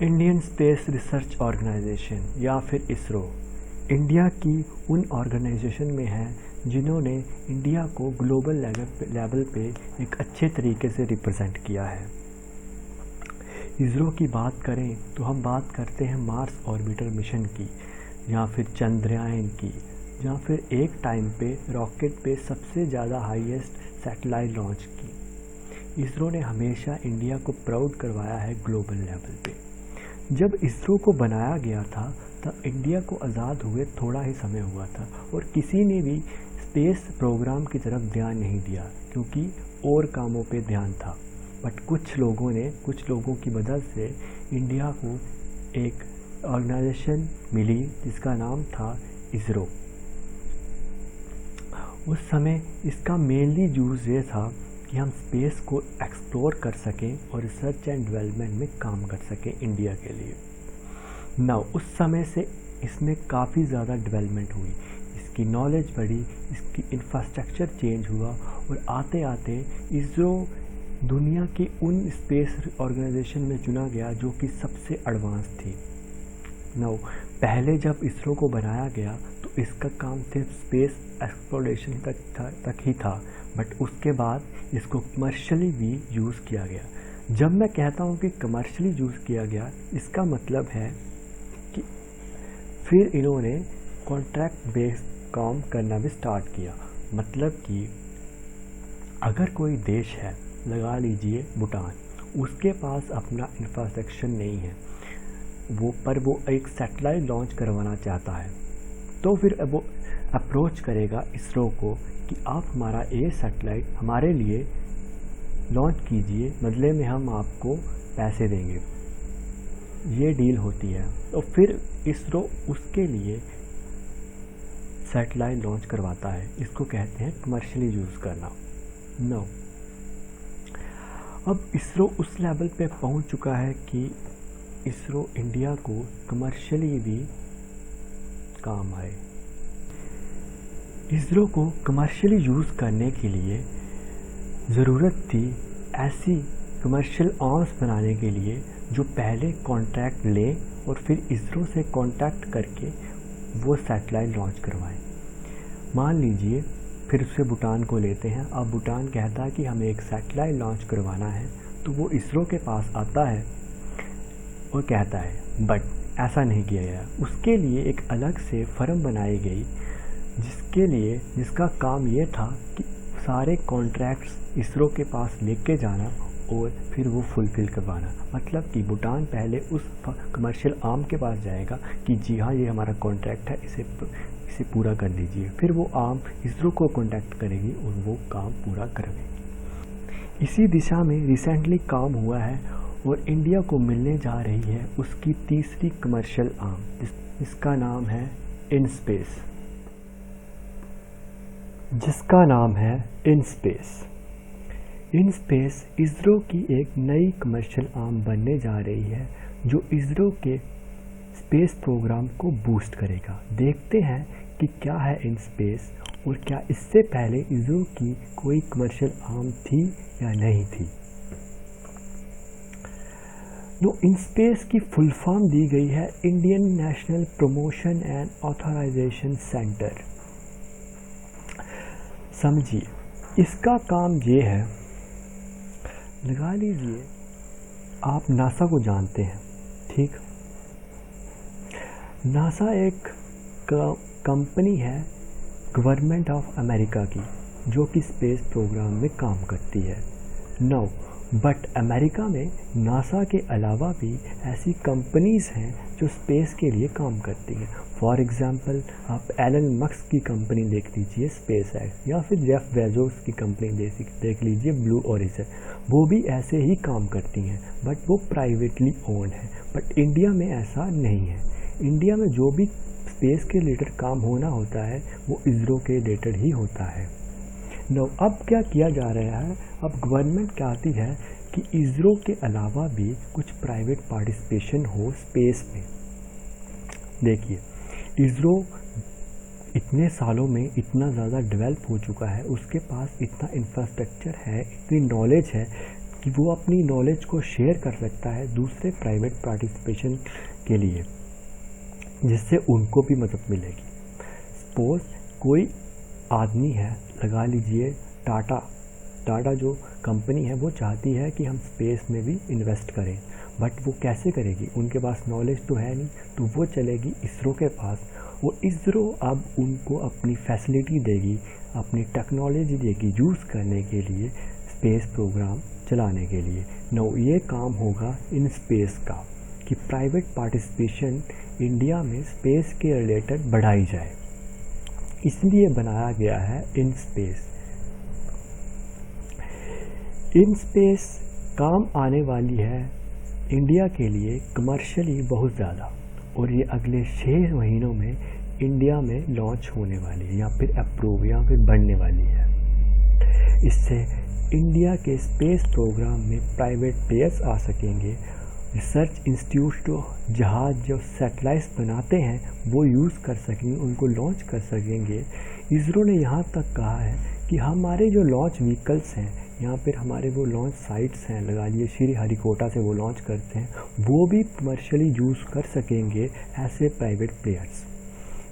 Indian space research organisation या फिर ISRO India की उन ऑर्गेनाइजेशन में है जिन्होंने इंडिया को ग्लोबल लेवल पे एक अच्छे तरीके से रिप्रेजेंट किया है। इसरो की बात करें तो हम बात करते हैं मार्स ऑर्बिटर मिशन की या फिर चंद्रयान की, या फिर एक टाइम पे रॉकेट पे सबसे ज़्यादा हाईएस्ट सैटेलाइट लॉन्च की। इसरो ने हमेशा इंडिया को प्राउड करवाया है ग्लोबल लेवल पे। जब इसरो को बनाया गया था तब इंडिया को आज़ाद हुए थोड़ा ही समय हुआ था और किसी ने भी स्पेस प्रोग्राम की तरफ ध्यान नहीं दिया क्योंकि और कामों पे ध्यान था। बट कुछ लोगों की मदद से इंडिया को एक ऑर्गेनाइजेशन मिली जिसका नाम था इसरो। उस समय इसका मेनली यूज़ ये था कि हम स्पेस को एक्सप्लोर कर सकें और रिसर्च एंड डेवलपमेंट में काम कर सकें इंडिया के लिए। नाउ उस समय से इसमें काफ़ी ज़्यादा डेवलपमेंट हुई, इसकी नॉलेज बढ़ी, इसकी इंफ्रास्ट्रक्चर चेंज हुआ और आते आते इसरो दुनिया की उन स्पेस ऑर्गेनाइजेशन में चुना गया जो कि सबसे एडवांस थी। नाउ पहले जब इसरो को बनाया गया तो इसका काम सिर्फ स्पेस एक्सप्लोरेशन तक ही था, बट उसके बाद इसको कमर्शियली भी यूज़ किया गया। जब मैं कहता हूँ कि कमर्शियली यूज़ किया गया, इसका मतलब है कि फिर इन्होंने कॉन्ट्रैक्ट बेस्ड काम करना भी स्टार्ट किया। मतलब कि अगर कोई देश है, लगा लीजिए भूटान, उसके पास अपना इंफ्रास्ट्रक्चर नहीं है वो एक सैटेलाइट लॉन्च करवाना चाहता है, तो फिर वो अप्रोच करेगा इसरो को कि आप हमारा ये सैटेलाइट हमारे लिए लॉन्च कीजिए, बदले में हम आपको पैसे देंगे। ये डील होती है। तो फिर इसरो उसके लिए सैटेलाइट लॉन्च करवाता है। इसको कहते हैं कमर्शियली यूज़ करना। नो, अब इसरो उस लेवल पे पहुंच चुका है कि इसरो इंडिया को कमर्शियली भी काम आए। इसरो को कमर्शियली यूज़ करने के लिए ज़रूरत थी ऐसी कमर्शियल आर्म्स बनाने के लिए जो पहले कॉन्ट्रैक्ट लें और फिर इसरो से कॉन्टैक्ट करके वो सैटेलाइट लॉन्च करवाएं। मान लीजिए फिर उससे भूटान को लेते हैं। अब भूटान कहता है कि हमें एक सैटेलाइट लॉन्च करवाना है, तो वो इसरो के पास आता है और कहता है, बट ऐसा नहीं किया गया। उसके लिए एक अलग से फर्म बनाई गई जिसका काम ये था कि सारे कॉन्ट्रैक्ट्स इसरो के पास लेके जाना और फिर वो फुलफ़िल करवाना। मतलब कि भूटान पहले उस कमर्शियल आर्म के पास जाएगा कि जी हाँ, ये हमारा कॉन्ट्रैक्ट है, इसे पूरा कर लीजिए। फिर वो आर्म इसरो को कॉन्टैक्ट करेगी और वो काम पूरा करवाएगी। इसी दिशा में रिसेंटली काम हुआ है और इंडिया को मिलने जा रही है उसकी तीसरी कमर्शियल आर्म, जिसका नाम है इनस्पेस इसरो की एक नई कमर्शियल आर्म बनने जा रही है जो इसरो के स्पेस प्रोग्राम को बूस्ट करेगा। देखते हैं कि क्या है इनस्पेस और क्या इससे पहले इसरो की कोई कमर्शियल आर्म थी या नहीं थी। इनस्पेस की फुल फॉर्म दी गई है Indian national promotion and authorisation centre. समझिए, इसका काम ये है, लगा लीजिए आप नासा को जानते हैं, ठीक। नासा एक कंपनी है गवर्नमेंट ऑफ अमेरिका की जो कि स्पेस प्रोग्राम में काम करती है। बट अमेरिका में नासा के अलावा भी ऐसी कंपनीज़ हैं जो स्पेस के लिए काम करती हैं। फॉर एग्ज़ाम्पल आप एलन मस्क की कंपनी देख लीजिए स्पेस एक्स, या फिर जेफ बेजोस की कंपनी देख लीजिए ब्लू ओरिजिन। वो भी ऐसे ही काम करती हैं, बट वो प्राइवेटली ओन्ड है। बट इंडिया में ऐसा नहीं है। इंडिया में जो भी स्पेस के रिलेटेड काम होना होता है वो इसरो के रिलेटेड ही होता है। अब क्या किया जा रहा है, अब गवर्नमेंट चाहती है कि इसरो के अलावा भी कुछ प्राइवेट पार्टिसिपेशन हो स्पेस में। देखिए, इसरो इतने सालों में इतना ज़्यादा डेवलप हो चुका है, उसके पास इतना इंफ्रास्ट्रक्चर है, इतनी नॉलेज है कि वो अपनी नॉलेज को शेयर कर सकता है दूसरे प्राइवेट पार्टिसिपेशन के लिए, जिससे उनको भी मदद मिलेगी। सपोज कोई आदमी है, लगा लीजिए टाटा जो कंपनी है वो चाहती है कि हम स्पेस में भी इन्वेस्ट करें, बट वो कैसे करेगी, उनके पास नॉलेज तो है नहीं, तो वो चलेगी इसरो के पास। वो इसरो अब उनको अपनी फैसिलिटी देगी, अपनी टेक्नोलॉजी देगी यूज़ करने के लिए, स्पेस प्रोग्राम चलाने के लिए। नो, ये काम होगा इन स्पेस का कि प्राइवेट पार्टिसिपेशन इंडिया में स्पेस के रिलेटेड बढ़ाई जाए, इसलिए बनाया गया है इन स्पेस। इन स्पेस काम आने वाली है इंडिया के लिए कमर्शियली बहुत ज़्यादा, और ये अगले 6 महीनों में इंडिया में लॉन्च होने वाली है या फिर अप्रूव या फिर बढ़ने वाली है। इससे इंडिया के स्पेस प्रोग्राम में प्राइवेट प्लेयर्स आ सकेंगे, रिसर्च इंस्टीट्यूट जहाज जो सैटेलाइट्स बनाते हैं वो यूज़ कर सकेंगे, उनको लॉन्च कर सकेंगे। इसरो ने यहाँ तक कहा है कि हमारे जो लॉन्च व्हीकल्स हैं, यहाँ पर हमारे वो लॉन्च साइट्स हैं, लगा लिए श्री हरिकोटा से वो लॉन्च करते हैं, वो भी कमर्शियली यूज़ कर सकेंगे ऐसे प्राइवेट प्लेयर्स।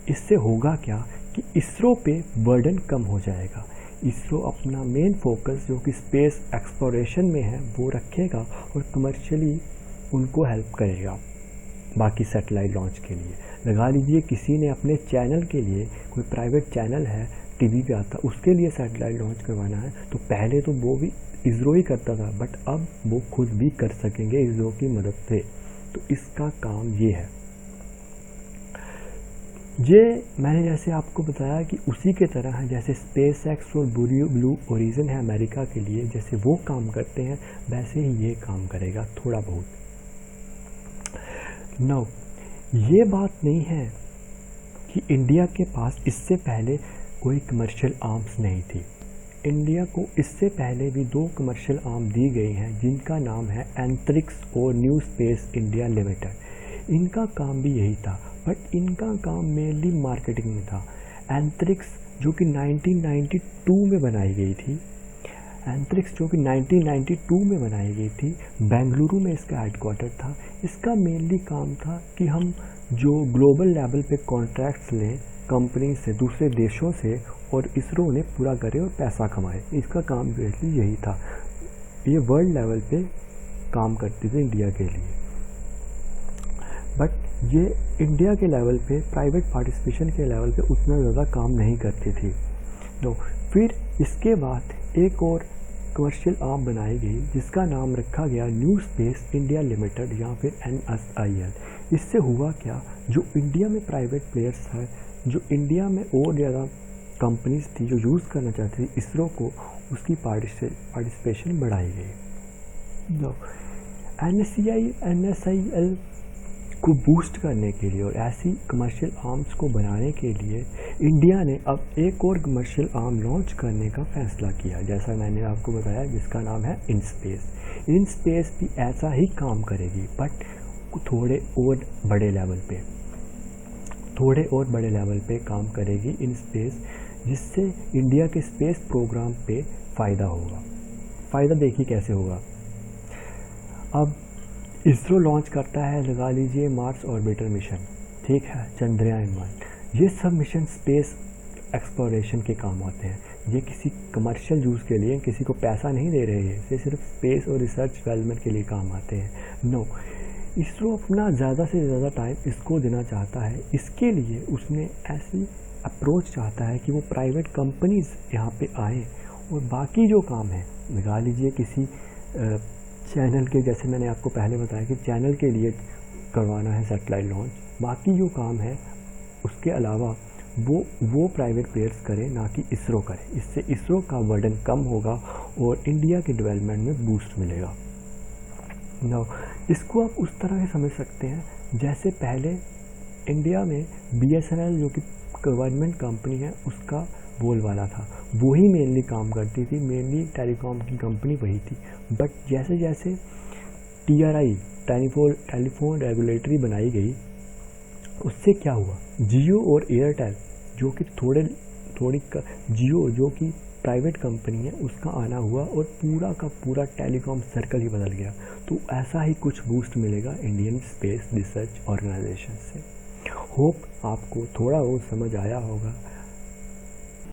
इससे होगा क्या कि इसरो पे बर्डन कम हो जाएगा। इसरो अपना मेन फोकस जो कि स्पेस एक्सप्लोरेशन में है वो रखेगा और कमर्शियली उनको हेल्प करेगा बाकी सैटेलाइट लॉन्च के लिए। लगा लीजिए किसी ने अपने चैनल के लिए, कोई प्राइवेट चैनल है टीवी पे आता, उसके लिए सैटेलाइट लॉन्च करवाना है, तो पहले तो वो भी इसरो ही करता था, बट अब वो खुद भी कर सकेंगे इसरो की मदद से। तो इसका काम ये है। ये मैंने जैसे आपको बताया कि उसी के तरह है जैसे स्पेस एक्स और ब्लू ओरिजिन है अमेरिका के लिए, जैसे वो काम करते हैं वैसे ही ये काम करेगा थोड़ा बहुत। नो, ये बात नहीं है कि इंडिया के पास इससे पहले कोई कमर्शियल आर्म्स नहीं थी। इंडिया को इससे पहले भी 2 कमर्शियल आर्म दी गई हैं जिनका नाम है एंथ्रिक्स और न्यू स्पेस इंडिया लिमिटेड। इनका काम भी यही था, बट इनका काम मेनली मार्केटिंग में था। एंथ्रिक्स जो कि 1992 में बनाई गई थी, बेंगलुरु में इसका हेडक्वार्टर था। इसका मेनली काम था कि हम जो ग्लोबल लेवल पे कॉन्ट्रैक्ट्स लें कंपनी से, दूसरे देशों से, और इसरो उन्हें पूरा करे और पैसा कमाए। इसका काम बेसिकली यही था। ये वर्ल्ड लेवल पे काम करती थी इंडिया के लिए, बट ये इंडिया के लेवल पे, प्राइवेट पार्टिसिपेशन के लेवल पे उतना ज़्यादा काम नहीं करती थी। तो फिर इसके बाद एक और कमर्शियल आर्म बनाई गई जिसका नाम रखा गया न्यू स्पेस इंडिया लिमिटेड या फिर NSIL। इससे हुआ क्या, जो इंडिया में प्राइवेट प्लेयर्स हैं, जो इंडिया में और ज़्यादा कंपनीज थी जो यूज़ करना चाहती थी इसरो को, उसकी पार्टिसिपेशन बढ़ाई गई। NSIL को बूस्ट करने के लिए और ऐसी कमर्शियल आर्म्स को बनाने के लिए इंडिया ने अब एक और कमर्शियल आर्म लॉन्च करने का फैसला किया, जैसा मैंने आपको बताया, जिसका नाम है इनस्पेस। इनस्पेस भी ऐसा ही काम करेगी, बट थोड़े और बड़े लेवल पे काम करेगी इनस्पेस, जिससे इंडिया के स्पेस प्रोग्राम पे फ़ायदा होगा। फ़ायदा देखिए कैसे होगा। अब इसरो लॉन्च करता है, लगा लीजिए मार्स ऑर्बिटर मिशन, ठीक है, चंद्रयान-1। ये सब मिशन स्पेस एक्सप्लोरेशन के काम आते हैं। ये किसी कमर्शियल यूज़ के लिए किसी को पैसा नहीं दे रहे हैं, ये सिर्फ स्पेस और रिसर्च डेवलपमेंट के लिए काम आते हैं। नो, इसरो अपना ज़्यादा से ज़्यादा टाइम इसको देना चाहता है। इसके लिए उसने ऐसी अप्रोच चाहता है कि वो प्राइवेट कंपनीज यहाँ पे आए और बाकी जो काम है, लगा लीजिए किसी चैनल के, जैसे मैंने आपको पहले बताया कि चैनल के लिए करवाना है सैटेलाइट लॉन्च, बाकी जो काम है उसके अलावा वो प्राइवेट प्लेयर्स करें, ना कि इसरो करे। इससे इसरो का बर्डन कम होगा और इंडिया के डेवलपमेंट में बूस्ट मिलेगा। ना, इसको आप उस तरह से समझ सकते हैं जैसे पहले इंडिया में BSNL जो कि गवर्नमेंट कंपनी है उसका बोलबाला था, वही मेनली काम करती थी, मेनली टेलीकॉम की कंपनी वही थी। बट जैसे जैसे TRI टेलीफोन रेगुलेटरी बनाई गई, उससे क्या हुआ, जियो और एयरटेल जो कि जियो जो कि प्राइवेट कंपनी है उसका आना हुआ और पूरा का पूरा टेलीकॉम सर्कल ही बदल गया। तो ऐसा ही कुछ बूस्ट मिलेगा इंडियन स्पेस रिसर्च ऑर्गेनाइजेशन से। होप आपको थोड़ा बहुत समझ आया होगा।